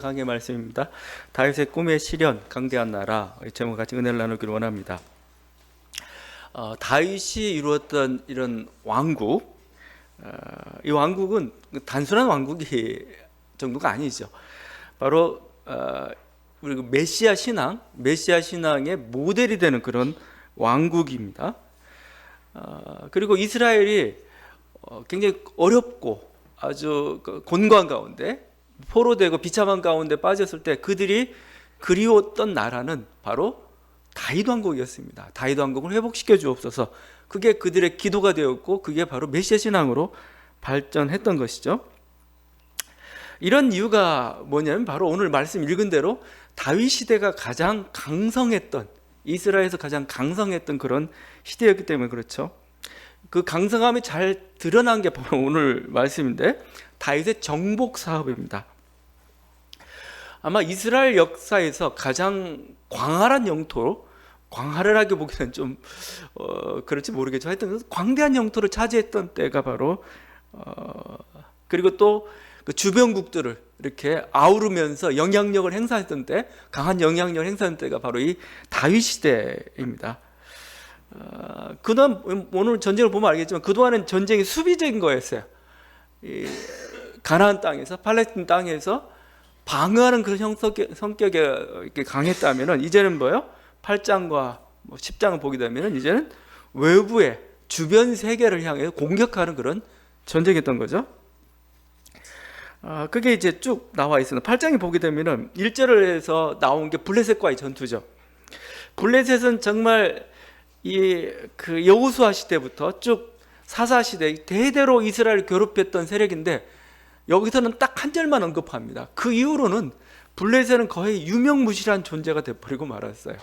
강의 말씀입니다. 다윗의 꿈의 실현, 강대한 나라 제목 같이 은혜를 나누기를 원합니다. 다윗이 이루었던 이런 왕국, 이 왕국은 단순한 왕국이 정도가 아니죠. 바로 우리 메시아 신앙의 모델이 되는 그런 왕국입니다. 그리고 이스라엘이 굉장히 어렵고 아주 곤고한 가운데 포로되고 비참한 가운데 빠졌을 때 그들이 그리웠던 나라는 바로 다윗 왕국이었습니다. 다윗 왕국을 회복시켜 주옵소서. 그게 그들의 기도가 되었고 그게 바로 메시아 신앙으로 발전했던 것이죠. 이런 이유가 뭐냐면 바로 오늘 말씀 읽은 대로 다윗 시대가 가장 강성했던, 이스라엘에서 가장 강성했던 그런 시대였기 때문에 그렇죠. 그 강성함이 잘 드러난 게 바로 오늘 말씀인데, 다윗의 정복 사업입니다. 아마 이스라엘 역사에서 가장 광활한 영토로, 광활하게 보기는 좀 그럴지 모르겠죠. 하여튼 광대한 영토를 차지했던 때가 바로 그리고 또 그 주변국들을 이렇게 아우르면서 영향력을 행사했던 때, 강한 영향력을 행사했던 때가 바로 이 다윗 시대입니다. 그동안 오늘 전쟁을 보면 알겠지만 그동안은 전쟁이 수비적인 거였어요. 이 가나안 땅에서, 팔레스틴 땅에서 방어하는 그런 성격이 이렇게 강했다면은 이제는 뭐요? 8장과 10장을 보게 되면은 이제는 외부의 주변 세계를 향해 공격하는 그런 전쟁이었던 거죠. 그게 이제 쭉 나와 있습니다. 8장에 보게 되면은 1절에서 나온 게 블레셋과의 전투죠. 블레셋은 정말 그 여호수아 시대부터 쭉 사사 시대 대대로 이스라엘을 괴롭혔던 세력인데, 여기서는 딱 한 절만 언급합니다. 그 이후로는 블레셋은 거의 유명무실한 존재가 되어버리고 말았어요.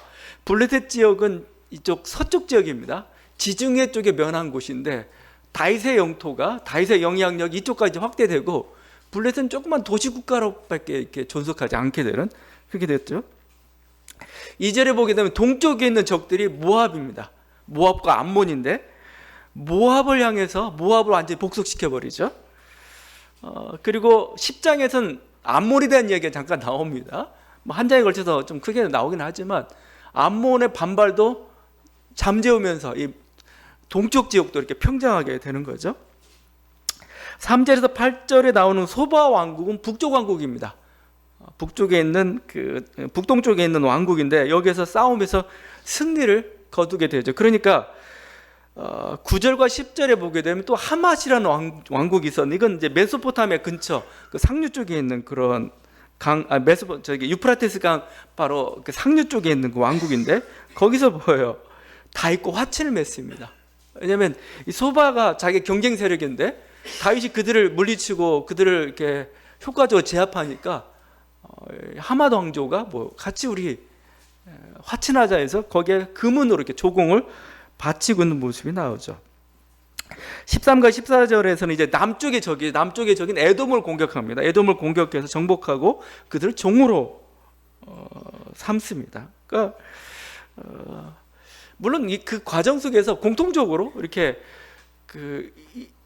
블레셋 지역은 이쪽 서쪽 지역입니다. 지중해 쪽에 면한 곳인데 다윗의 영토가, 다윗의 영향력이 이쪽까지 확대되고 블레셋은 조그만 도시국가로밖에 이렇게 존속하지 않게 되는, 그렇게 됐죠. 2절에 보게 되면 동쪽에 있는 적들이 모압입니다. 모압과 암몬인데 모압을 향해서 모압을 완전히 복속시켜버리죠. 그리고 10장에서는 암몬에 대한 이야기가 잠깐 나옵니다. 한 장에 걸쳐서 좀 크게 나오긴 하지만 암몬의 반발도 잠재우면서 이 동쪽 지역도 이렇게 평정하게 되는 거죠. 3절에서 8절에 나오는 소바 왕국은 북쪽 왕국입니다. 북쪽에 있는 북동쪽에 있는 왕국인데 여기에서 싸움에서 승리를 거두게 되죠. 그러니까 9절과 10절에 보게 되면 또 하맛이라는 왕국이 있었는데, 이건 이제 메소포타미아 근처 그 상류 쪽에 있는 그런 유프라테스 강 바로 그 상류 쪽에 있는 그 왕국인데, 거기서 보여요. 다윗과 화친을 맺습니다. 왜냐하면 이 소바가 자기 경쟁 세력인데 다윗이 그들을 물리치고 그들을 이렇게 효과적으로 제압하니까 하맛 왕조가 같이 우리 화친하자 해서 거기에 금은으로 이렇게 조공을 바치고 있는 모습이 나오죠. 13과 14절에서는 이제 남쪽의 적인 에돔을 공격합니다. 에돔을 공격해서 정복하고 그들을 종으로 삼습니다. 그러니까 물론 그 과정 속에서 공통적으로 이렇게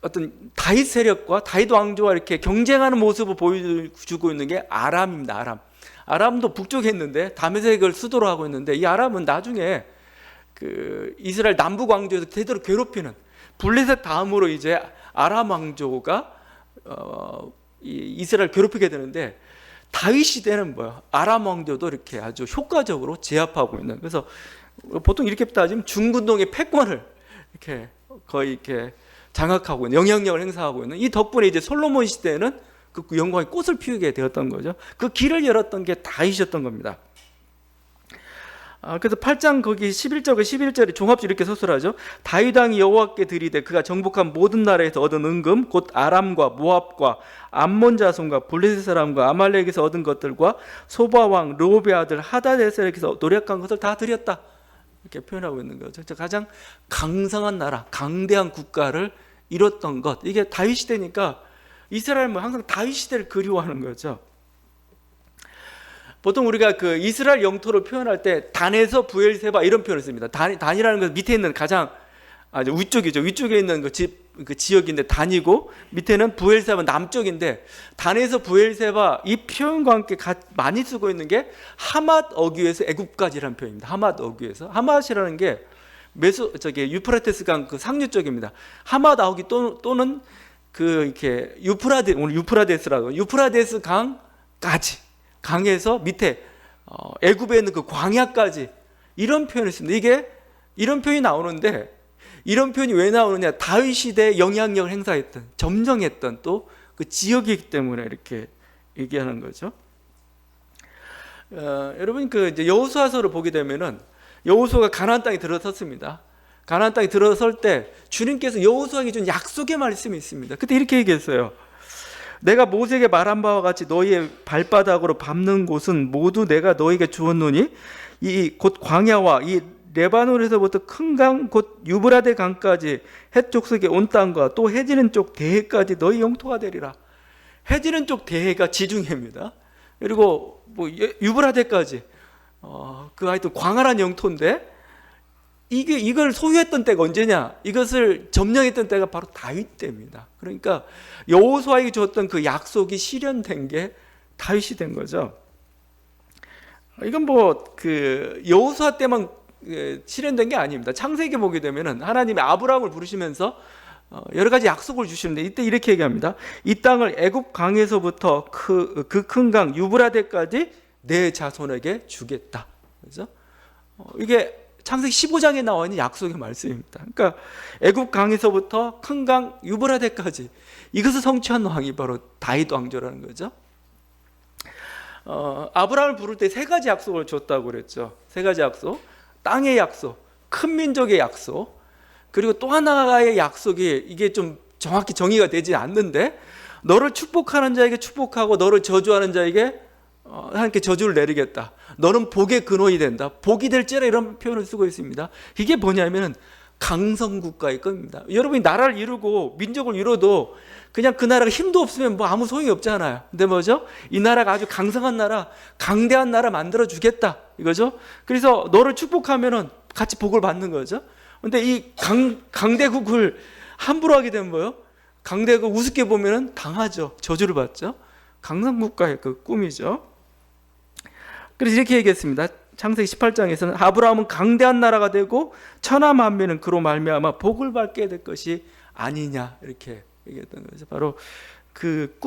어떤 다윗 세력과 다윗 왕조와 이렇게 경쟁하는 모습을 보여주고 있는 게 아람입니다. 아람도 북쪽에 있는데 다메섹을 수도로 하고 있는데, 이 아람은 나중에 그 이스라엘 남북 왕조에서 대대로 괴롭히는, 블레셋 다음으로 이제 아람 왕조가 이스라엘 괴롭히게 되는데, 다윗 시대는 아람 왕조도 이렇게 아주 효과적으로 제압하고 있는, 그래서 보통 이렇게 따지면 중근동의 패권을 이렇게 거의 이렇게 장악하고 있는, 영향력을 행사하고 있는, 이 덕분에 이제 솔로몬 시대에는 그 영광의 꽃을 피우게 되었던 거죠. 그 길을 열었던 게 다윗이었던 겁니다. 그래서 8장 거기 11절에 종합적으로 이렇게 서술하죠. 다윗 왕이 여호와께 드리되 그가 정복한 모든 나라에서 얻은 은금 곧 아람과 모압과 암몬 자손과 블레셋 사람과 아말렉에서 얻은 것들과 소바 왕 르호베 아들 하다데셀에게서 노력한 것을 다 드렸다, 이렇게 표현하고 있는 거죠. 가장 강성한 나라, 강대한 국가를 이뤘던 것, 이게 다윗 시대니까 이스라엘은 항상 다윗 시대를 그리워하는 거죠. 보통 우리가 그 이스라엘 영토를 표현할 때 단에서 부엘세바 이런 표현을 씁니다. 단이라는 것은 밑에 있는 가장 위쪽이죠. 위쪽에 있는 그 지역인데 단이고, 밑에는 부엘세바 남쪽인데, 단에서 부엘세바 이 표현과 함께 많이 쓰고 있는 게 하맛 어귀에서 애굽까지라는 표현입니다. 하맛 어귀에서. 하맛이라는 게 유프라테스 강 그 상류 쪽입니다. 하맛 어귀 또는 그 이렇게 오늘 유프라데스라고, 유프라데스 강까지, 강에서 밑에 애굽에 있는 그 광야까지, 이런 표현을 씁니다. 이게 이런 표현이 나오는데, 이런 표현이 왜 나오느냐? 다윗 시대에 영향력을 행사했던, 점령했던 또 그 지역이기 때문에 이렇게 얘기하는 거죠. 여러분 그 이제 여호수아서를 보게 되면은 여호수아가 가나안 땅에 들어섰습니다. 가나안 땅에 들어설 때 주님께서 여호수아에게 준 약속의 말씀이 있습니다. 그때 이렇게 얘기했어요. 내가 모세에게 말한 바와 같이 너희의 발바닥으로 밟는 곳은 모두 내가 너희에게 주었노니 이 곧 광야와 이 레바논에서부터 큰 강 곧 유브라데 강까지 해쪽석에 온 땅과 또 해지는 쪽 대해까지 너희 영토가 되리라. 해지는 쪽 대해가 지중해입니다. 그리고 뭐 유브라데까지 그 하여튼 광활한 영토인데, 이걸 소유했던 때가 언제냐? 이것을 점령했던 때가 바로 다윗 때입니다. 그러니까 여호수아에게 줬던 그 약속이 실현된 게 다윗이 된 거죠. 이건 뭐 그 여호수아 때만 실현된 게 아닙니다. 창세기 보게 되면은 하나님이 아브라함을 부르시면서 여러 가지 약속을 주시는데, 이때 이렇게 얘기합니다. 이 땅을 애굽 강에서부터 그 큰 강 유브라데까지 내 자손에게 주겠다. 그래서 이게 창세기 15장에 나와 있는 약속의 말씀입니다. 그러니까 애굽 강에서부터 큰 강 유브라데까지 이것을 성취한 왕이 바로 다윗 왕조라는 거죠. 아브라함을 부를 때 세 가지 약속을 줬다고 그랬죠. 세 가지 약속. 땅의 약속, 큰 민족의 약속, 그리고 또 하나의 약속이, 이게 좀 정확히 정의가 되지 않는데, 너를 축복하는 자에게 축복하고 너를 저주하는 자에게 하나님께 저주를 내리겠다. 너는 복의 근원이 된다. 복이 될지라, 이런 표현을 쓰고 있습니다. 이게 뭐냐면은 강성국가의 겁니다. 여러분이 나라를 이루고 민족을 이뤄도 그냥 그 나라가 힘도 없으면 뭐 아무 소용이 없잖아요. 근데 뭐죠? 이 나라가 아주 강성한 나라, 강대한 나라 만들어 주겠다, 이거죠. 그래서 너를 축복하면은 같이 복을 받는 거죠. 근데 이 강대국을 함부로 하게 되면 뭐요? 강대국 우습게 보면은 당하죠. 저주를 받죠. 강성국가의 그 꿈이죠. 그래서 이렇게 얘기했습니다. 창세기 18장에서는 아브라함은 강대한 나라가 되고 천하 만민은 그로 말미암아 복을 받게 될 것이 아니냐, 이렇게 얘기했던 거죠. 바로 그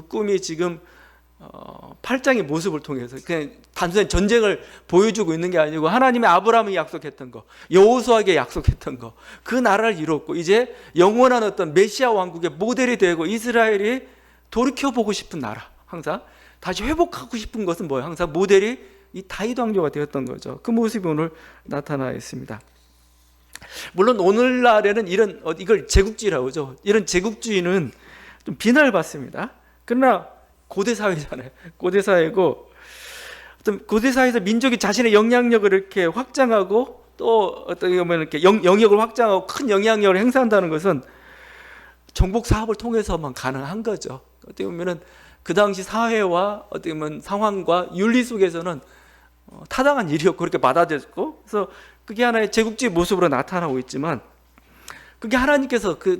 꿈이 지금 8장의 모습을 통해서 그냥 단순히 전쟁을 보여주고 있는 게 아니고, 하나님의 아브라함이 약속했던 거, 여호수아에게 약속했던 거, 그 나라를 이뤘고 이제 영원한 어떤 메시아 왕국의 모델이 되고, 이스라엘이 돌이켜보고 싶은 나라, 항상 다시 회복하고 싶은 것은 뭐예요? 항상 모델이 이 다윗 왕조가 되었던 거죠. 그 모습이 오늘 나타나 있습니다. 물론 오늘날에는 이걸 제국주의라고 하죠. 이런 제국주의는 좀 비난을 받습니다. 그러나 고대 사회잖아요. 고대 사회고, 어떤 고대 사회에서 민족이 자신의 영향력을 이렇게 확장하고, 또 어떻게 보면 이렇게 영역을 확장하고 큰 영향력을 행사한다는 것은 정복 사업을 통해서만 가능한 거죠. 어떻게 보면은 그 당시 사회와 어떻게 보면 상황과 윤리 속에서는 타당한 일이었고 그렇게 받아들였고, 그래서 그게 하나의 제국주의 모습으로 나타나고 있지만, 그게 하나님께서 어떻게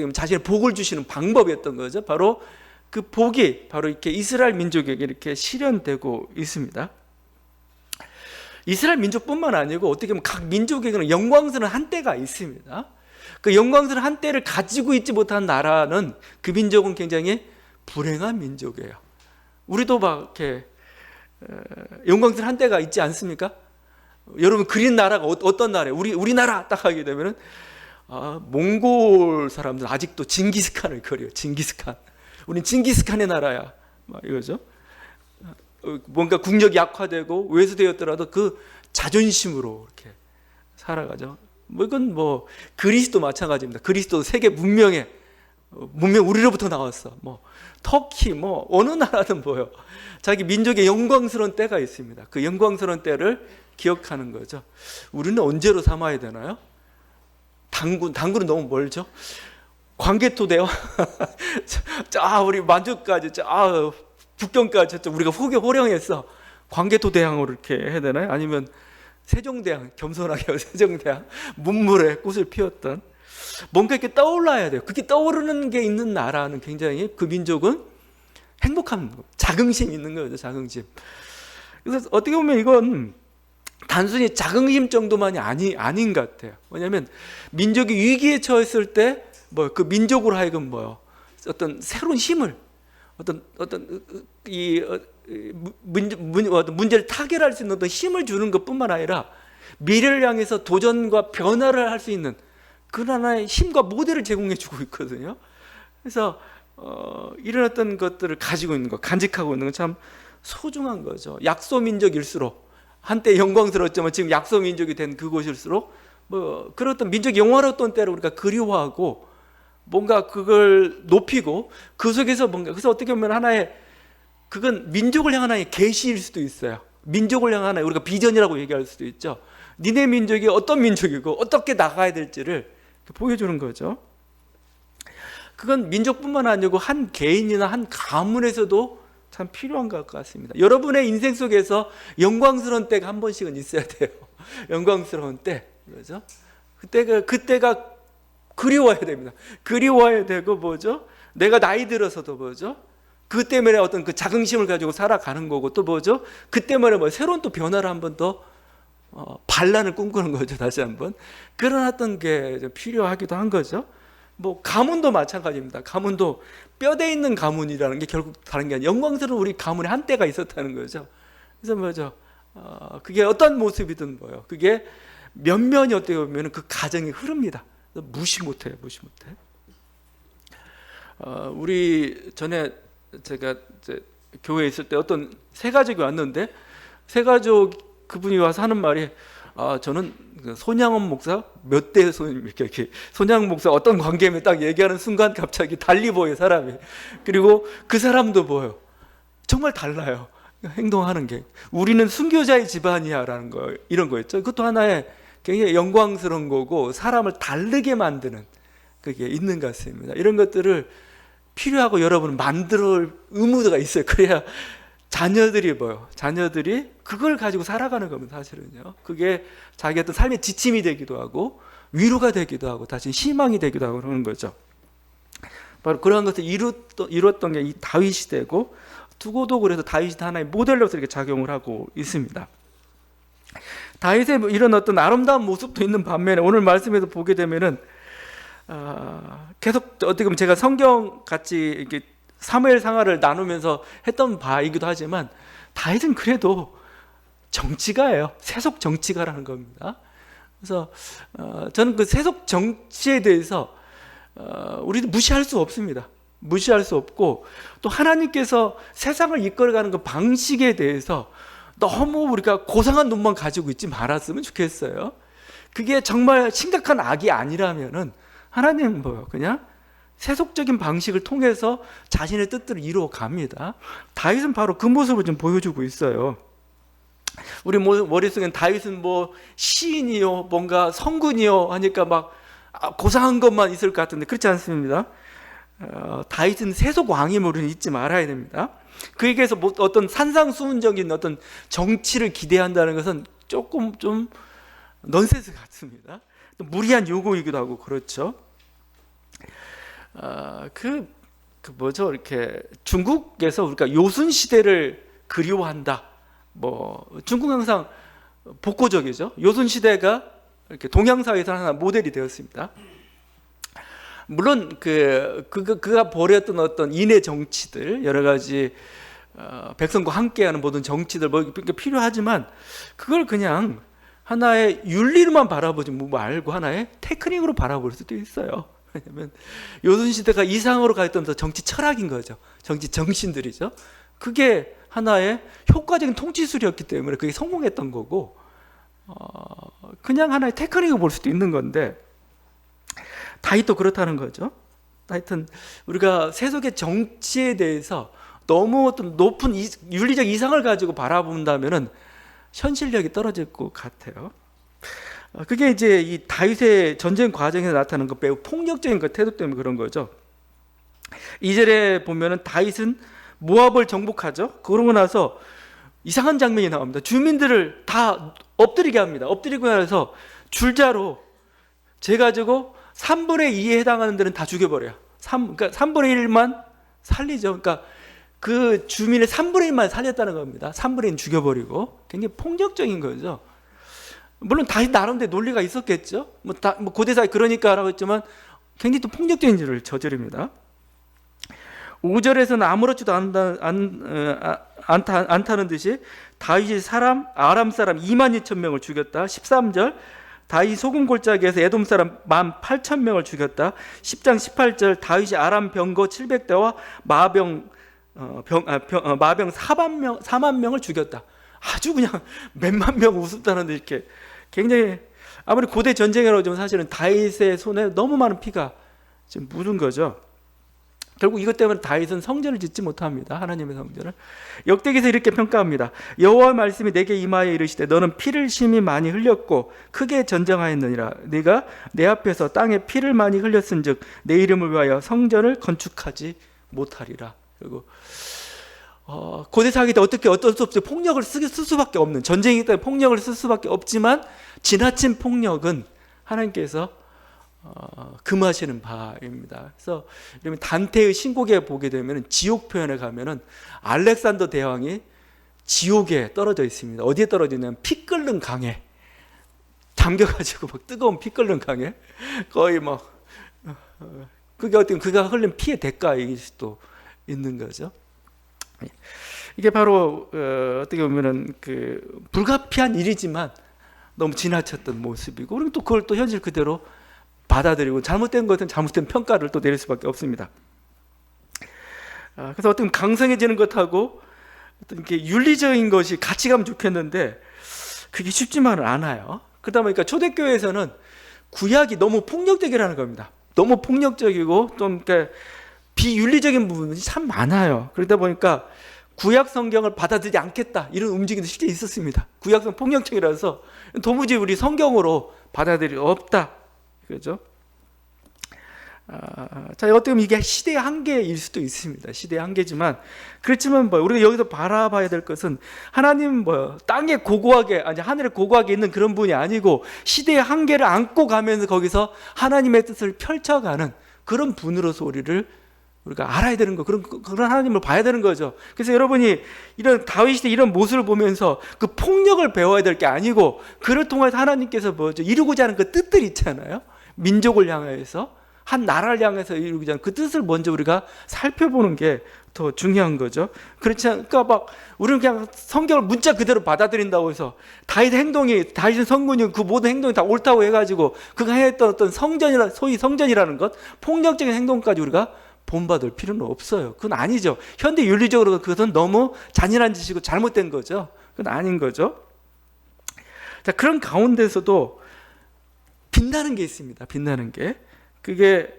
보면 자신의 복을 주시는 방법이었던 거죠. 바로 그 복이 바로 이렇게 이스라엘 민족에게 이렇게 실현되고 있습니다. 이스라엘 민족뿐만 아니고 어떻게 보면 각 민족에게는 영광스러운 한때가 있습니다. 그 영광스러운 한때를 가지고 있지 못한 나라는, 그 민족은 굉장히 불행한 민족이에요. 우리도 막 이렇게 영광스러운 한때가 있지 않습니까? 여러분 그린 나라가 어떤 나라예요? 우리나라 딱 하게 되면은 몽골 사람들은 아직도 징기스칸을 그려요. 징기스칸. 우린 징기스칸의 나라야, 막 이거죠. 뭔가 국력이 약화되고 왜소되었더라도 그 자존심으로 이렇게 살아가죠. 뭐 이건 뭐 그리스도 마찬가지입니다. 그리스도 세계 문명 우리로부터 나왔어. 뭐 터키 뭐 어느 나라든 뭐요, 자기 민족의 영광스러운 때가 있습니다. 그 영광스러운 때를 기억하는 거죠. 우리는 언제로 삼아야 되나요? 당군은 너무 멀죠. 광개토대요. 우리 만주까지, 북경까지 우리가 호령했어. 광개토대왕으로 이렇게 해야 되나요? 아니면 세종대왕, 겸손하게 세종대왕 문물에 꽃을 피웠던, 뭔가 이렇게 떠올라야 돼요. 그렇게 떠오르는 게 있는 나라는 굉장히 그 민족은 행복한, 자긍심이 있는 거죠. 자긍심. 그래서 어떻게 보면 이건 단순히 자긍심 정도만이 아닌 것 같아요. 왜냐하면 민족이 위기에 처했을 때 뭐 그 민족으로 하여금 뭐요, 어떤 새로운 힘을, 어떤 문제를 타결할 수 있는 어떤 힘을 주는 것뿐만 아니라 미래를 향해서 도전과 변화를 할 수 있는 그런 하나의 힘과 모델을 제공해 주고 있거든요. 그래서 이런 어떤 것들을 가지고 있는 것, 간직하고 있는 건 참 소중한 거죠. 약소민족일수록, 한때 영광스러웠지만 지금 약소민족이 된 그곳일수록 뭐 그런 어떤 민족 영화로웠던 때를 우리가 그리워하고 뭔가 그걸 높이고 그 속에서 뭔가, 그래서 어떻게 보면 하나의, 그건 민족을 향한 하나의 계시일 수도 있어요. 민족을 향한 하나의 우리가 비전이라고 얘기할 수도 있죠. 니네 민족이 어떤 민족이고 어떻게 나가야 될지를 보여주는 거죠. 그건 민족뿐만 아니고 한 개인이나 한 가문에서도 참 필요한 것 같습니다. 여러분의 인생 속에서 영광스러운 때가 한 번씩은 있어야 돼요. 영광스러운 때, 그렇죠? 그때가 그리워야 됩니다. 그리워야 되고 뭐죠? 내가 나이 들어서도 뭐죠? 그 때문에 어떤 그 자긍심을 가지고 살아가는 거고, 또 뭐죠? 그 때문에 뭐 새로운 또 변화를 한번 더 반란을 꿈꾸는 거죠. 다시 한번 그런 어떤 게 좀 필요하기도 한 거죠. 뭐 가문도 마찬가지입니다. 가문도 뼈대 있는 가문이라는 게 결국 다른 게 아니라 영광스러운 우리 가문의 한때가 있었다는 거죠. 그래서 뭐죠? 그게 어떤 모습이든 뭐요, 그게 면면이 어떻게 보면 그 가정이 흐릅니다. 무시 못해요. 무시 못해. 우리 전에 제가 이제 교회에 있을 때 어떤 세 가족이 왔는데, 세 가족 그분이 와서 하는 말이, 저는 손양원 목사 몇 대 손, 이렇게 손양원 목사 어떤 관계면 딱 얘기하는 순간 갑자기 달리 보여 사람이. 그리고 그 사람도 보여. 정말 달라요. 행동하는 게. 우리는 순교자의 집안이야라는 거, 이런 거였죠. 그것도 하나의 굉장히 영광스러운 거고 사람을 다르게 만드는 그게 있는 것 같습니다. 이런 것들을 필요하고 여러분은 만들 의무가 있어요. 그래야 자녀들이 뭐요? 자녀들이 그걸 가지고 살아가는 겁니다. 사실은요. 그게 자기 어떤 삶의 지침이 되기도 하고 위로가 되기도 하고 다시 희망이 되기도 하고 그러는 거죠. 바로 그러한 것을 이뤘던 게 이 다윗 시대고, 두고도 그래서 다윗이 하나의 모델로서 이렇게 작용을 하고 있습니다. 다윗의 이런 어떤 아름다운 모습도 있는 반면에 오늘 말씀에서 보게 되면은 계속 어떻게 보면 제가 성경 같이 이렇게 사무엘 상하를 나누면서 했던 바이기도 하지만 다윗은 그래도 정치가예요. 세속 정치가라는 겁니다. 그래서 저는 그 세속 정치에 대해서 우리도 무시할 수 없습니다. 무시할 수 없고, 또 하나님께서 세상을 이끌어가는 그 방식에 대해서 너무 우리가 고상한 눈만 가지고 있지 말았으면 좋겠어요. 그게 정말 심각한 악이 아니라면은 하나님은 뭐요? 그냥 세속적인 방식을 통해서 자신의 뜻들을 이루어 갑니다. 다윗은 바로 그 모습을 좀 보여주고 있어요. 우리 머릿속엔 다윗은 뭐 시인이요, 뭔가 성군이요 하니까 막 고상한 것만 있을 것 같은데 그렇지 않습니다. 다윗은 세속 왕임을 우리는 잊지 말아야 됩니다. 그에게서 뭐 어떤 산상수훈적인 어떤 정치를 기대한다는 것은 조금 좀 넌센스 같습니다. 또 무리한 요구이기도 하고 그렇죠. 뭐죠? 이렇게 중국에서 우리가 요순 시대를 그리워한다. 뭐 중국 항상 복고적이죠. 요순 시대가 이렇게 동양사회에서 하나 모델이 되었습니다. 물론 그가 벌였던 어떤 인해 정치들, 여러 가지 백성과 함께하는 모든 정치들 뭐 필요하지만 그걸 그냥 하나의 윤리로만 바라보지 말고 하나의 테크닉으로 바라볼 수도 있어요. 왜냐하면 요순 시대가 이상으로 가했던 정치 철학인 거죠. 정치 정신들이죠. 그게 하나의 효과적인 통치술이었기 때문에 그게 성공했던 거고, 그냥 하나의 테크닉을 볼 수도 있는 건데, 다윗도 그렇다는 거죠. 하여튼 우리가 세속의 정치에 대해서 너무 어떤 높은 윤리적 이상을 가지고 바라본다면은 현실력이 떨어질 것 같아요. 그게 이제 이 다윗의 전쟁 과정에서 나타나는 그 매우 폭력적인 그 태도 때문에 그런 거죠. 2절에 보면은 다윗은 모압을 정복하죠. 그러고 나서 이상한 장면이 나옵니다. 주민들을 다 엎드리게 합니다. 엎드리고 나서 줄자로 재가지고 3분의 2에 해당하는 데는 다 죽여버려요. 그러니까 3분의 1만 살리죠. 그러니까 그 주민의 3분의 1만 살렸다는 겁니다. 3분의 1 죽여버리고. 굉장히 폭력적인 거죠. 물론 다시 나름대로 논리가 있었겠죠. 뭐 고대사에 그러니까라고 했지만 굉장히 또 폭력적인 일을 저지릅니다. 5절에서는 아무렇지도 않다는 듯이 다윗이 아람 사람 2만 2천 명을 죽였다. 13절 다윗이 소금 골짜기에서 에돔 사람 18,000명을 죽였다. 10장 18절 다윗이 아람 병거 700대와 마병 4만 명을 죽였다. 아주 그냥 몇만 명 우습다는데 이렇게 굉장히 아무리 고대 전쟁이라고 하지만 사실은 다윗의 손에 너무 많은 피가 지금 묻은 거죠. 결국 이것 때문에 다윗은 성전을 짓지 못합니다. 하나님의 성전을. 역대기에서 이렇게 평가합니다. 여호와의 말씀이 내게 임하여 이르시되 너는 피를 심히 많이 흘렸고 크게 전쟁하였느니라. 네가 내 앞에서 땅에 피를 많이 흘렸은즉 내 이름을 위하여 성전을 건축하지 못하리라. 그리고 고대 사기 때 어쩔 수 없이 폭력을 쓸 수밖에 없는, 전쟁이기 때문에 폭력을 쓸 수밖에 없지만 지나친 폭력은 하나님께서 금하시는 바입니다. 그래서 이러면 단테의 신곡에 보게 되면 지옥 표현에 가면은 알렉산더 대왕이 지옥에 떨어져 있습니다. 어디에 떨어져 있냐면 피 끓는 강에 잠겨가지고 막 뜨거운 피 끓는 강에 거의 막 그게 어떤 그가 흘린 피의 대가일 수도 있는 거죠. 이게 바로 어떻게 보면은 그 불가피한 일이지만 너무 지나쳤던 모습이고, 그리고 또 그걸 또 현실 그대로 받아들이고 잘못된 것은 잘못된 평가를 또 내릴 수밖에 없습니다. 그래서 어떤 강성해지는 것하고 어떤 이렇게 윤리적인 것이 같이 가면 좋겠는데 그게 쉽지만은 않아요. 그러다 보니까 초대교회에서는 구약이 너무 폭력적이라는 겁니다. 너무 폭력적이고 좀 이렇게 비윤리적인 부분이 참 많아요. 그러다 보니까 구약 성경을 받아들이지 않겠다 이런 움직임도 실제 있었습니다. 구약성 폭력적이라서 도무지 우리 성경으로 받아들일 수 없다. 그죠? 자, 어떻게 보면 이게 시대의 한계일 수도 있습니다. 시대의 한계지만 그렇지만 우리가 여기서 바라봐야 될 것은 하나님 땅에 고고하게 아니 하늘에 고고하게 있는 그런 분이 아니고 시대의 한계를 안고 가면서 거기서 하나님의 뜻을 펼쳐가는 그런 분으로서 우리가 알아야 되는 거, 그런 하나님을 봐야 되는 거죠. 그래서 여러분이 이런 다윗이 이런 모습을 보면서 그 폭력을 배워야 될 게 아니고 그를 통해서 하나님께서 이루고자 하는 그 뜻들 있잖아요. 민족을 향해서 한 나라를 향해서 이루고자 하는 그 뜻을 먼저 우리가 살펴보는 게 더 중요한 거죠. 그렇지 않으니까 막 우리는 그냥 성경을 문자 그대로 받아들인다고 해서 다윗의 성군이 그 모든 행동이 다 옳다고 해가지고 그가 했던 어떤 소위 성전이라는 것, 폭력적인 행동까지 우리가 본받을 필요는 없어요. 그건 아니죠. 현대 윤리적으로 그것은 너무 잔인한 짓이고 잘못된 거죠. 그건 아닌 거죠. 자, 그런 가운데서도 빛나는 게 있습니다. 빛나는 게. 그게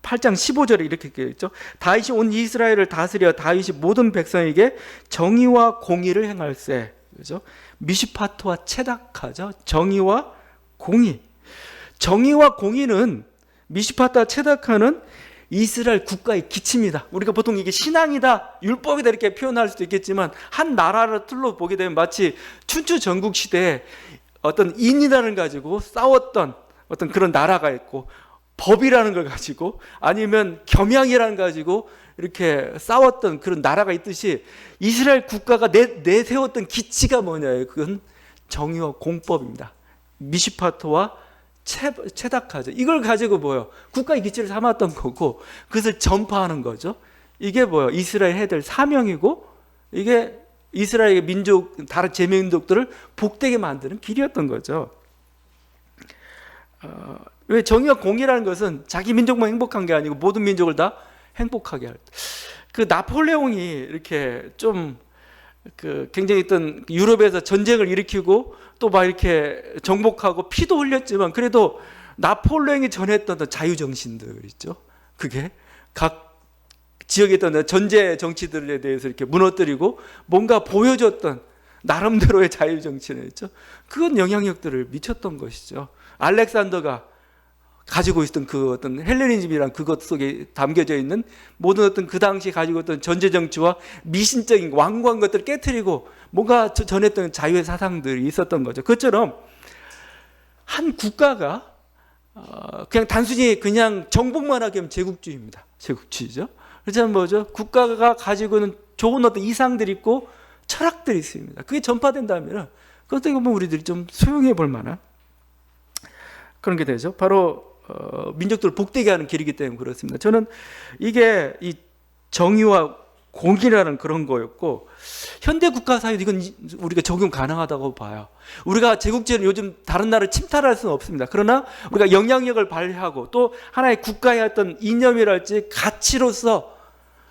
8장 15절에 이렇게 되어 있죠. 다윗이 온 이스라엘을 다스려 다윗이 모든 백성에게 정의와 공의를 행할세. 그죠? 미슈파트와 체다카죠. 정의와 공의. 정의와 공의는 미슈파트와 체다카는 이스라엘 국가의 기치입니다. 우리가 보통 이게 신앙이다, 율법이다 이렇게 표현할 수도 있겠지만 한 나라를 틀로 보게 되면 마치 춘추 전국 시대에 어떤 인이라는 가지고 싸웠던 어떤 그런 나라가 있고 법이라는 걸 가지고 아니면 겸양이라는 걸 가지고 이렇게 싸웠던 그런 나라가 있듯이 이스라엘 국가가 내세웠던 기치가 뭐냐예요. 그건 정의와 공법입니다. 미시파트와 체다카죠. 이걸 가지고 국가의 기치를 삼았던 거고 그것을 전파하는 거죠. 이게 이스라엘 해야 될 사명이고 이게 이스라엘의 민족, 다른 제민족들을 복되게 만드는 길이었던 거죠. 왜 정의와 공의라는 것은 자기 민족만 행복한 게 아니고 모든 민족을 다 행복하게 할 때. 그 나폴레옹이 이렇게 좀 굉장히 어떤 유럽에서 전쟁을 일으키고 또 막 이렇게 정복하고 피도 흘렸지만 그래도 나폴레옹이 전했던 자유정신들 있죠. 그게 각 지역에 있던 전제 정치들에 대해서 이렇게 무너뜨리고 뭔가 보여줬던 나름대로의 자유정신을 있죠. 그건 영향력들을 미쳤던 것이죠. 알렉산더가 가지고 있었던 그 어떤 헬레니즘이란 그것 속에 담겨져 있는 모든 어떤 그 당시 가지고 있던 전제 정치와 미신적인 완고한 것들을 깨트리고 뭔가 전했던 자유의 사상들이 있었던 거죠. 그것처럼 한 국가가 그냥 단순히 그냥 정복만 하게 하면 제국주의입니다. 제국주의죠. 그렇지만 뭐죠? 국가가 가지고 있는 좋은 어떤 이상들이 있고 철학들이 있습니다. 그게 전파된다면 그것도 보면 우리들이 좀 수용해 볼 만한 그런 게 되죠. 바로 민족들을 복되게 하는 길이기 때문에 그렇습니다. 저는 이게 이 정의와 공의라는 그런 거였고 현대 국가 사회도 이건 우리가 적용 가능하다고 봐요. 우리가 제국주의는 요즘 다른 나라를 침탈할 수는 없습니다. 그러나 우리가 영향력을 발휘하고 또 하나의 국가의 어떤 이념이랄지 가치로서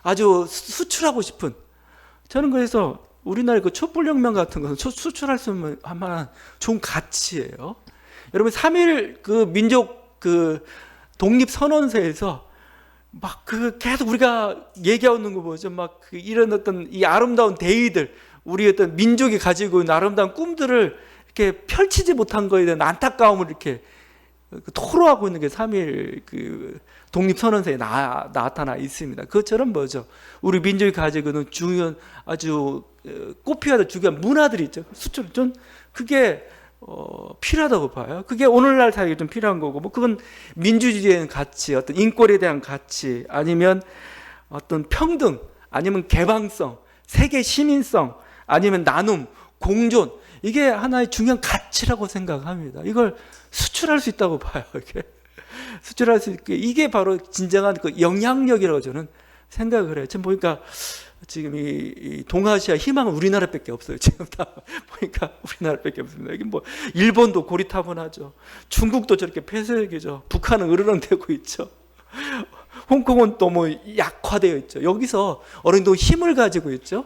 아주 수출하고 싶은, 저는 그래서 우리나라의 그 촛불혁명 같은 것은 수출할 수 있는 만한 좋은 가치예요. 여러분 3.1 그 민족 그 독립선언서에서 막 그 계속 우리가 얘기하는 거 보죠. 막 그 이런 어떤 이 아름다운 대의들, 우리 어떤 민족이 가지고 있는 아름다운 꿈들을 이렇게 펼치지 못한 거에 대한 안타까움을 이렇게 토로하고 있는 게 3.1 그 독립선언서에 나타나 있습니다. 그것처럼 뭐죠? 우리 민족이 가지고 있는 중요한 아주 꽃피워야 될 중요한 문화들이 있죠. 수출 좀 그게 필요하다고 봐요. 그게 오늘날 사회에 좀 필요한 거고, 뭐 그건 민주주의에 대한 가치, 어떤 인권에 대한 가치, 아니면 어떤 평등, 아니면 개방성, 세계 시민성, 아니면 나눔, 공존, 이게 하나의 중요한 가치라고 생각합니다. 이걸 수출할 수 있다고 봐요. 이게 수출할 수 있게, 이게 바로 진정한 그 영향력이라고 저는 생각을 해요. 지금 보니까 지금 이 동아시아 희망은 우리나라밖에 없어요. 지금 다 보니까 우리나라밖에 없습니다. 여기 뭐 일본도 고리타분하죠. 중국도 저렇게 폐쇄적이죠. 북한은 으르렁대고 있죠. 홍콩은 또 뭐 약화되어 있죠. 여기서 어느 정도 힘을 가지고 있죠.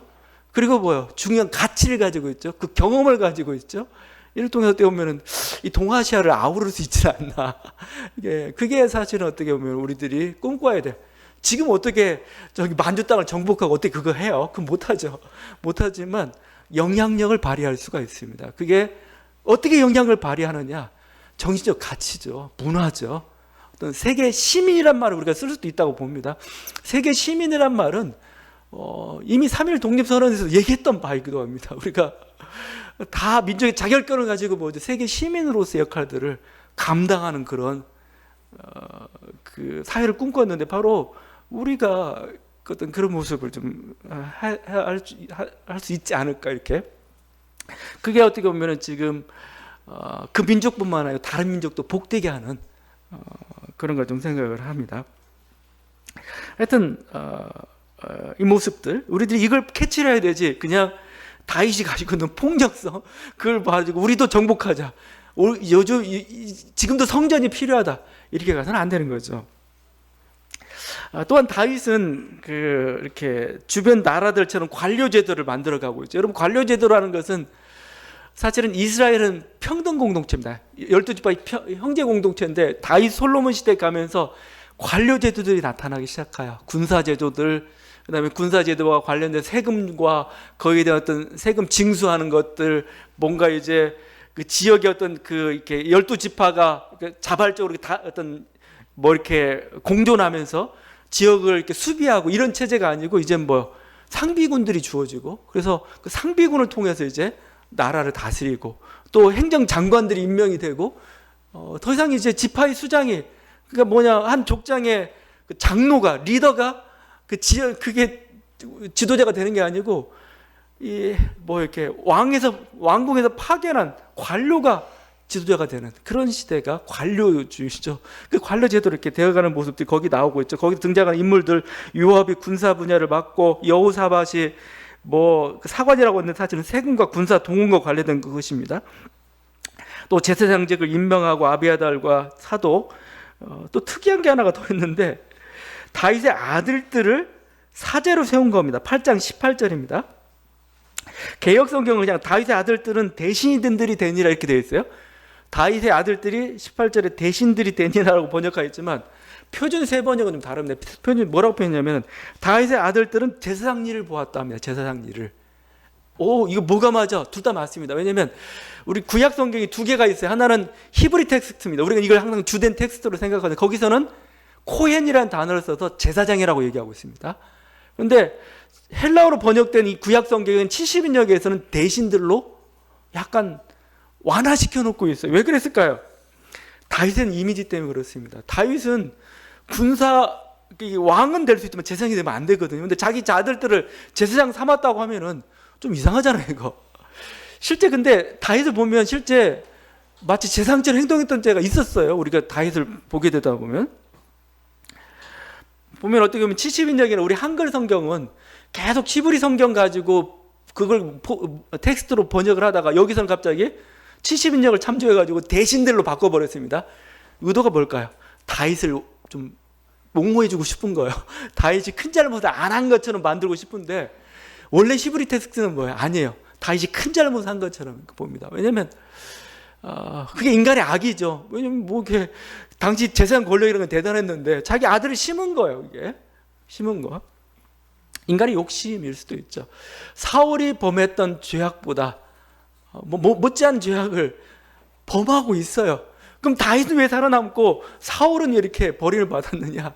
그리고 뭐요? 중요한 가치를 가지고 있죠. 그 경험을 가지고 있죠. 이를 통해서 어떻게 보면은 이 동아시아를 아우를 수 있지 않나. 그게 사실은 어떻게 보면 우리들이 꿈꿔야 돼. 지금 어떻게 저기 만주 땅을 정복하고 어떻게 그거 해요? 그건 못하죠. 못하지만 영향력을 발휘할 수가 있습니다. 그게 어떻게 영향을 발휘하느냐? 정신적 가치죠. 문화죠. 어떤 세계 시민이란 말을 우리가 쓸 수도 있다고 봅니다. 세계 시민이란 말은 이미 3.1 독립선언에서 얘기했던 바이기도 합니다. 우리가 다 민족의 자결권을 가지고 뭐죠? 세계 시민으로서의 역할들을 감당하는 그런 그 사회를 꿈꿨는데 바로 우리가 어떤 그런 모습을 좀 할 수 있지 않을까, 이렇게. 그게 어떻게 보면은 지금 그 민족뿐만 아니라 다른 민족도 복되게 하는 그런 걸 좀 생각을 합니다. 하여튼 이 모습들, 우리들이 이걸 캐치를 해야 되지, 그냥 다윗이 가지고 있는 폭력성 그걸 가지고 우리도 정복하자, 요즘 지금도 성전이 필요하다, 이렇게 가서는 안 되는 거죠. 또한 다윗은 이렇게 주변 나라들처럼 관료제도를 만들어가고 있죠. 여러분, 관료제도라는 것은 사실은 이스라엘은 평등 공동체입니다. 12지파 형제 공동체인데 다윗 솔로몬 시대에 가면서 관료제도들이 나타나기 시작해요. 군사제도들, 그다음에 군사제도와 관련된 세금과 거기에 대한 어떤 세금 징수하는 것들, 뭔가 이제 그 지역의 어떤 이렇게 12지파가 자발적으로 다 어떤 뭐 이렇게 공존하면서 지역을 이렇게 수비하고 이런 체제가 아니고 이제 뭐 상비군들이 주어지고, 그래서 그 상비군을 통해서 이제 나라를 다스리고 또 행정장관들이 임명이 되고 더 이상 이제 지파의 수장이, 그러니까 뭐냐, 한 족장의 그 장로가, 리더가 그 지역, 그게 지도자가 되는 게 아니고 이 뭐 이렇게 왕궁에서 파견한 관료가 지도자가 되는 그런 시대가 관료주의죠. 그 관료 제도로 이렇게 되어가는 모습들이 거기 나오고 있죠. 거기 등장하는 인물들, 요압이 군사 분야를 맡고, 여호사밧이 뭐 사관이라고 했는데 사실은 세금과 군사 동원과 관련된 그것입니다. 또 제사장직을 임명하고 아비아달과 사독, 또 특이한 게 하나가 더 있는데 다윗의 아들들을 사제로 세운 겁니다. 8장 18절입니다. 개역 성경은 그냥 다윗의 아들들은 대신이들이 되니라 이렇게 되어 있어요. 다윗의 아들들이 18절에 대신들이 되니라라고 번역하여 있지만 표준 세 번역은 좀 다릅니다. 표준 뭐라고 표현했냐면 다윗의 아들들은 제사장 일을 보았다 합니다. 제사장 일을. 이거 뭐가 맞아? 둘 다 맞습니다. 왜냐하면 우리 구약 성경이 두 개가 있어요. 하나는 히브리 텍스트입니다. 우리가 이걸 항상 주된 텍스트로 생각하는데 거기서는 코헨이라는 단어를 써서 제사장이라고 얘기하고 있습니다. 그런데 헬라어로 번역된 이 구약 성경은 70인역에서는 대신들로 약간 완화시켜 놓고 있어요. 왜 그랬을까요? 다윗은 이미지 때문에 그렇습니다. 다윗은 왕은 될 수 있지만 제사장이 되면 안 되거든요. 근데 자기 아들들을 제사장 삼았다고 하면은 좀 이상하잖아요, 이거. 실제 근데 다윗을 보면 실제 마치 제사장처럼 행동했던 때가 있었어요. 우리가 다윗을 보게 되다 보면 어떻게 보면 70인역이나 우리 한글 성경은 계속 히브리 성경 가지고 그걸 텍스트로 번역을 하다가 여기서는 갑자기 70인역을 참조해가지고 대신들로 바꿔버렸습니다. 의도가 뭘까요? 다윗을 좀 옹호해주고 싶은 거예요. 다윗이 큰 잘못을 안 한 것처럼 만들고 싶은데 원래 히브리 텍스트는 뭐예요? 아니에요. 다윗이 큰 잘못을 한 것처럼 봅니다. 왜냐하면 그게 인간의 악이죠. 왜냐면 뭐 이렇게 당시 재산 권력 이런 건 대단했는데 자기 아들을 심은 거예요. 이게 심은 거. 인간의 욕심일 수도 있죠. 사울이 범했던 죄악보다 못지않은 죄악을 범하고 있어요. 그럼 다윗은 왜 살아남고 사울은 왜 이렇게 버림을 받았느냐?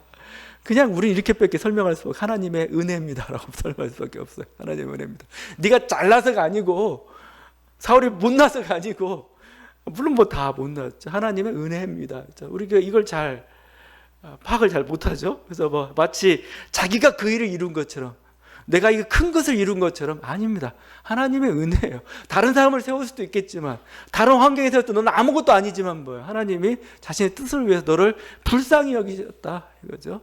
그냥 우리는 이렇게밖에 설명할 수 없어요. 하나님의 은혜입니다라고 설명할 수밖에 없어요. 하나님의 은혜입니다. 네가 잘나서가 아니고 사울이 못나서가 아니고 물론 뭐 다 못났죠. 하나님의 은혜입니다. 우리가 이걸 파악을 잘 못하죠. 그래서 마치 자기가 그 일을 이룬 것처럼 내가 이거 큰 것을 이룬 것처럼 아닙니다. 하나님의 은혜예요. 다른 사람을 세울 수도 있겠지만 다른 환경에 세웠던 너는 아무것도 아니지만 하나님이 자신의 뜻을 위해서 너를 불쌍히 여기셨다 이거죠.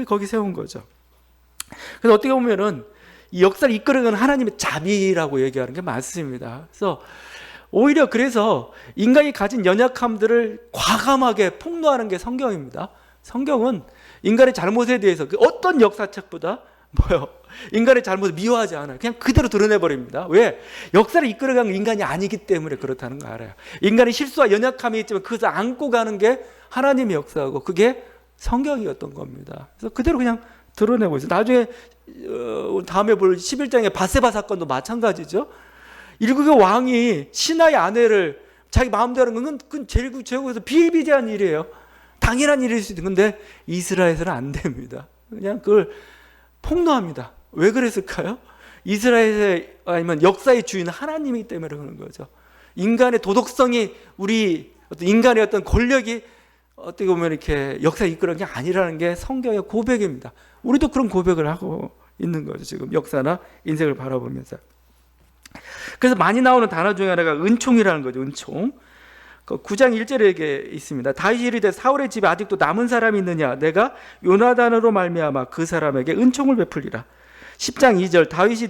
거기 세운 거죠. 그래서 어떻게 보면은 이 역사를 이끌어가는 하나님의 자비라고 얘기하는 게 맞습니다. 그래서 오히려 그래서 인간이 가진 연약함들을 과감하게 폭로하는 게 성경입니다. 성경은 인간의 잘못에 대해서 어떤 역사책보다 인간의 잘못을 미워하지 않아요. 그냥 그대로 드러내버립니다. 왜? 역사를 이끌어가는 인간이 아니기 때문에 그렇다는 거 알아요. 인간의 실수와 연약함이 있지만 그것을 안고 가는 게 하나님의 역사고 그게 성경이었던 겁니다. 그래서 그대로 그냥 드러내고 있어요. 나중에 다음에 볼 11장의 바세바 사건도 마찬가지죠. 일국의 왕이 신하의 아내를 자기 마음대로 하는 건 그건 제국에서 비일비재한 일이에요. 당연한 일일 수도 있는데 이스라엘에서는 안 됩니다. 그냥 그걸 폭로합니다. 왜 그랬을까요? 이스라엘의 아니면 역사의 주인은 하나님이기 때문에 그러는 거죠. 인간의 도덕성이 우리 인간의 어떤 권력이 어떻게 보면 이렇게 역사에 이끌어간 게 아니라는 게 성경의 고백입니다. 우리도 그런 고백을 하고 있는 거죠. 지금 역사나 인생을 바라보면서. 그래서 많이 나오는 단어 중에 하나가 은총이라는 거죠. 은총. 9장 1절에 있습니다. 다윗이 이르되 사울의 집에 아직도 남은 사람이 있느냐? 내가 요나단으로 말미암아 그 사람에게 은총을 베풀리라. 10장 2절 다윗이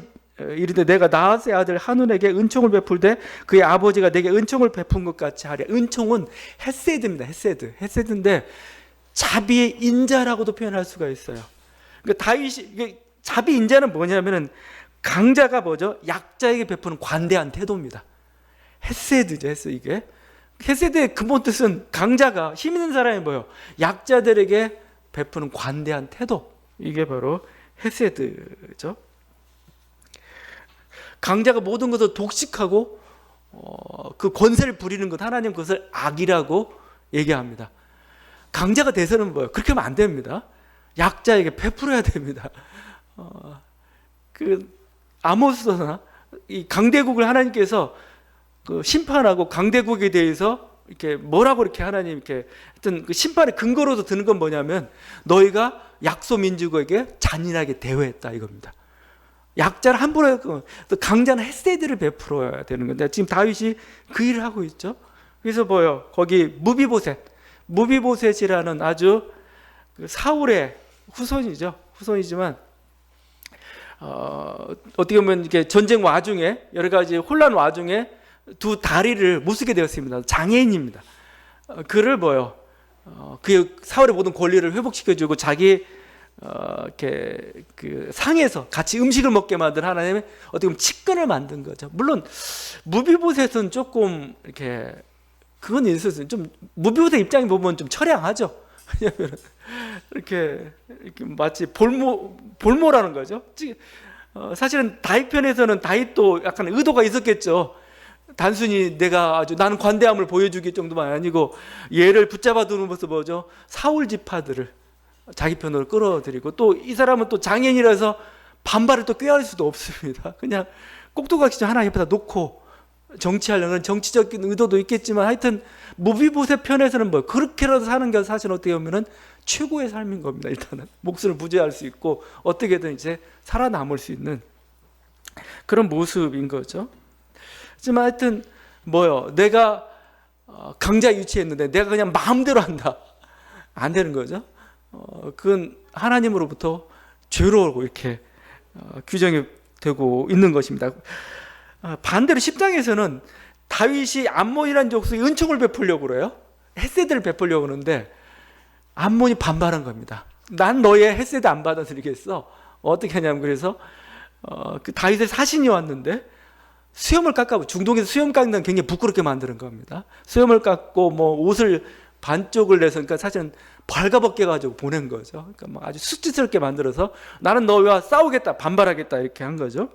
이르되 내가 나하스의 아들 한운에게 은총을 베풀되 그의 아버지가 내게 은총을 베푼 것 같이 하랴. 은총은 헤세드입니다. 헤세드인데 자비의 인자라고도 표현할 수가 있어요. 그러니까 다윗이 자비 인자는 뭐냐면은 강자가 약자에게 베푸는 관대한 태도입니다. 헤세드죠. 이게 헤세드의 근본 뜻은 강자가 힘 있는 사람이 약자들에게 베푸는 관대한 태도. 이게 바로 헤세드죠. 강자가 모든 것을 독식하고 그 권세를 부리는 것 하나님 그것을 악이라고 얘기합니다. 강자가 돼서는 그렇게 하면 안 됩니다. 약자에게 베풀어야 됩니다. 아모스나 이 강대국을 하나님께서 심판하고 강대국에 대해서 이렇게 뭐라고 이렇게 하나님 이렇게 하여튼 그 심판의 근거로도 드는 건 뭐냐면 너희가 약소 민족에게 잔인하게 대우했다 이겁니다. 약자를 함부로 했고 또 강자는 헤세드를 베풀어야 되는 건데 지금 다윗이 그 일을 하고 있죠. 그래서 거기 무비보셋이라는 아주 사울의 후손이지만 어떻게 보면 이렇게 전쟁 와중에 여러 가지 혼란 와중에 두 다리를 못 쓰게 되었습니다. 장애인입니다. 그를 그 사울의 모든 권리를 회복시켜주고 자기 이렇게 그 상에서 같이 음식을 먹게 만든 하나님의 어떻게 보면 측근을 만든 거죠. 물론 무비보셋은 조금 이렇게 그건 있었어요. 좀 무비보셋 입장에 보면 좀 처량하죠. 왜냐하면 이렇게 마치 볼모라는 거죠. 사실은 다윗 편에서는 다윗도 약간 의도가 있었겠죠. 단순히 내가 아주 나는 관대함을 보여주기 정도만 아니고 얘를 붙잡아 두는 모습 뭐죠? 사울 지파들을 자기 편으로 끌어들이고, 또 이 사람은 또 장인이라서 반발을 또 꾀할 수도 없습니다. 그냥 꼭두각시 하나님 앞에다 놓고 정치하려는 정치적인 의도도 있겠지만, 하여튼 무비보셋 편에서는 뭐 그렇게라도 사는 게 사실 어떻게 보면은 최고의 삶인 겁니다. 일단은 목숨을 부지할 수 있고 어떻게든 이제 살아남을 수 있는 그런 모습인 거죠. 하지만 하여튼 내가 강자 유치했는데 내가 그냥 마음대로 한다, 안 되는 거죠. 그건 하나님으로부터 죄로우고 이렇게 규정이 되고 있는 것입니다. 반대로 10장에서는 다윗이 암몬이라는 족속에 은총을 베풀려고 그래요. 헤세드를 베풀려고 그러는데 암몬이 반발한 겁니다. 난 너의 헤세드 안 받아들이겠어. 어떻게 하냐면, 그래서 그 다윗의 사신이 왔는데 수염을 깎고, 중동에서 수염 깎는 건 굉장히 부끄럽게 만드는 겁니다. 수염을 깎고 옷을 반쪽을 내서, 그러니까 사실은 벌가벗게 가지고 보낸 거죠. 그러니까 아주 수치스럽게 만들어서 나는 너와 싸우겠다, 반발하겠다 이렇게 한 거죠.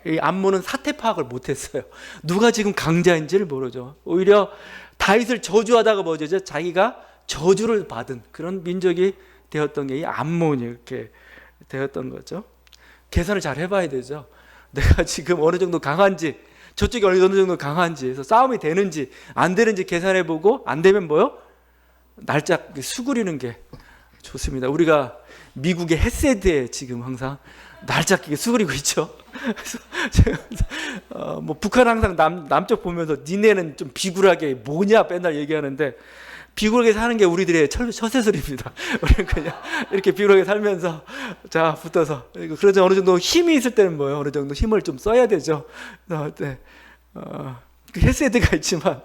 이 암몬은 사태 파악을 못했어요. 누가 지금 강자인지를 모르죠. 오히려 다윗을 저주하다가 뭐죠? 자기가 저주를 받은 그런 민족이 되었던 게 이 암몬이 이렇게 되었던 거죠. 계산을 잘 해봐야 되죠. 내가 지금 어느 정도 강한지, 저쪽이 어느 정도 강한지, 그래서 싸움이 되는지 안 되는지 계산해보고, 안 되면 날짝 수그리는 게 좋습니다. 우리가 미국의 헤세드에 지금 항상 날짝 수그리고 있죠. 그래서 북한 항상 남쪽 보면서 니네는 좀 비굴하게 뭐냐 맨날 얘기하는데, 비굴하게 사는 게 우리들의 처세술입니다. 우리는 그냥 이렇게 비굴하게 살면서 자 붙어서, 그러자 어느 정도 힘이 있을 때는 어느 정도 힘을 좀 써야 되죠. 헤세드가 있지만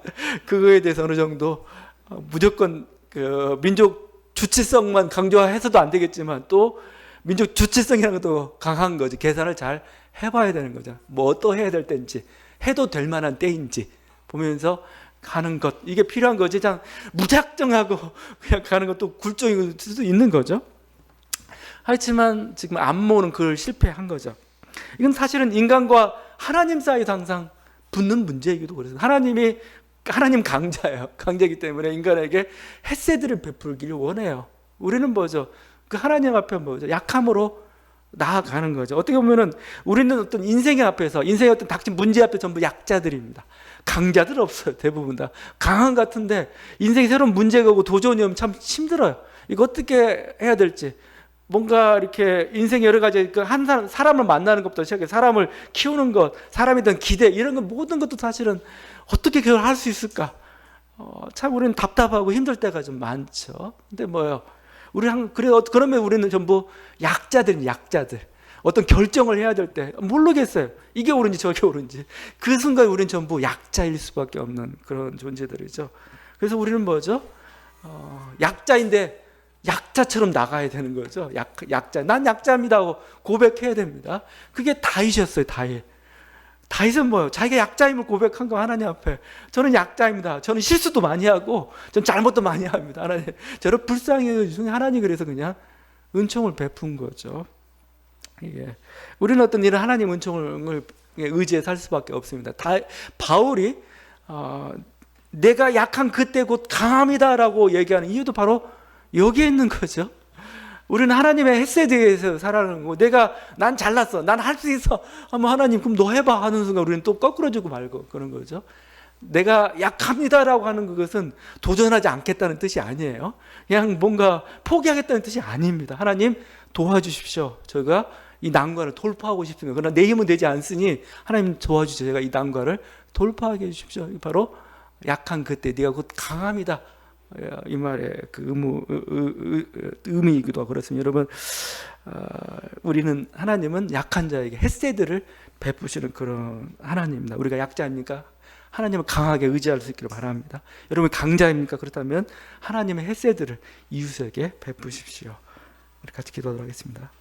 그거에 대해서 어느 정도 무조건 그 민족 주체성만 강조해서도 안 되겠지만, 또 민족 주체성이라는 것도 강한 거지. 계산을 잘 해봐야 되는 거죠. 또 해야 될 때인지, 해도 될 만한 때인지 보면서 가는 것, 이게 필요한 거지. 그냥 무작정하고 그냥 가는 것도 굴종일 수도 있는 거죠. 하지만 지금 암몬은 그걸 실패한 거죠. 이건 사실은 인간과 하나님 사이에서 항상 붙는 문제이기도 그래서, 하나님 강자예요. 강자이기 때문에 인간에게 헤세드를 베풀기를 원해요. 우리는 그 하나님 앞에 약함으로 나아가는 거죠. 어떻게 보면은 우리는 어떤 인생의 어떤 닥친 문제 앞에 전부 약자들입니다. 강자들 없어요. 대부분 다 강한 것 같은데 인생에 새로운 문제가 오고 도전이 오면 참 힘들어요. 이거 어떻게 해야 될지, 뭔가 이렇게 인생 여러 가지 한 사람을 만나는 것부터 시작해 사람을 키우는 것, 사람에 대한 기대, 이런 것 모든 것도 사실은 어떻게 그걸 할 수 있을까? 참 우리는 답답하고 힘들 때가 좀 많죠. 근데 그러면 우리는 전부 약자들. 어떤 결정을 해야 될 때 모르겠어요. 이게 옳은지 저게 옳은지. 그 순간 우리는 전부 약자일 수밖에 없는 그런 존재들이죠. 그래서 우리는 약자인데 약자처럼 나가야 되는 거죠. 약자. 난 약자입니다 하고 고백해야 됩니다. 그게 다윗이었어요. 다윗은 자기가 약자임을 고백한 거, 하나님 앞에. 저는 약자입니다. 저는 실수도 많이 하고, 저는 잘못도 많이 합니다. 하나님, 저를 불쌍히 여기시는 하나님, 그래서 그냥 은총을 베푼 거죠. 예. 우리는 어떤 일은 하나님 은총을 의지해 살 수밖에 없습니다. 바울이 내가 약한 그때 곧 강함이다라고 얘기하는 이유도 바로 여기에 있는 거죠. 우리는 하나님의 헤세드에서 살아가는 거고, 난 잘났어, 난 할 수 있어 하면 하나님 그럼 너 해봐 하는 순간 우리는 또 거꾸로지고 말고 그런 거죠. 내가 약합니다라고 하는 그것은 도전하지 않겠다는 뜻이 아니에요. 그냥 뭔가 포기하겠다는 뜻이 아닙니다. 하나님 도와주십시오. 제가 이 난관을 돌파하고 싶습니다. 그러나 내 힘은 되지 않으니 하나님 도와주십시오. 제가 이 난관을 돌파하게 해주십시오. 바로 약한 그때 네가 곧 강함이다, 이 말의 그 의미이기도 하고 그렇습니다. 여러분, 우리는 하나님은 약한 자에게 헤세드를 베푸시는 그런 하나님입니다. 우리가 약자입니까? 하나님을 강하게 의지할 수 있기를 바랍니다. 여러분 강자입니까? 그렇다면 하나님의 헤세드를 이웃에게 베푸십시오. 우리 같이 기도하도록 하겠습니다.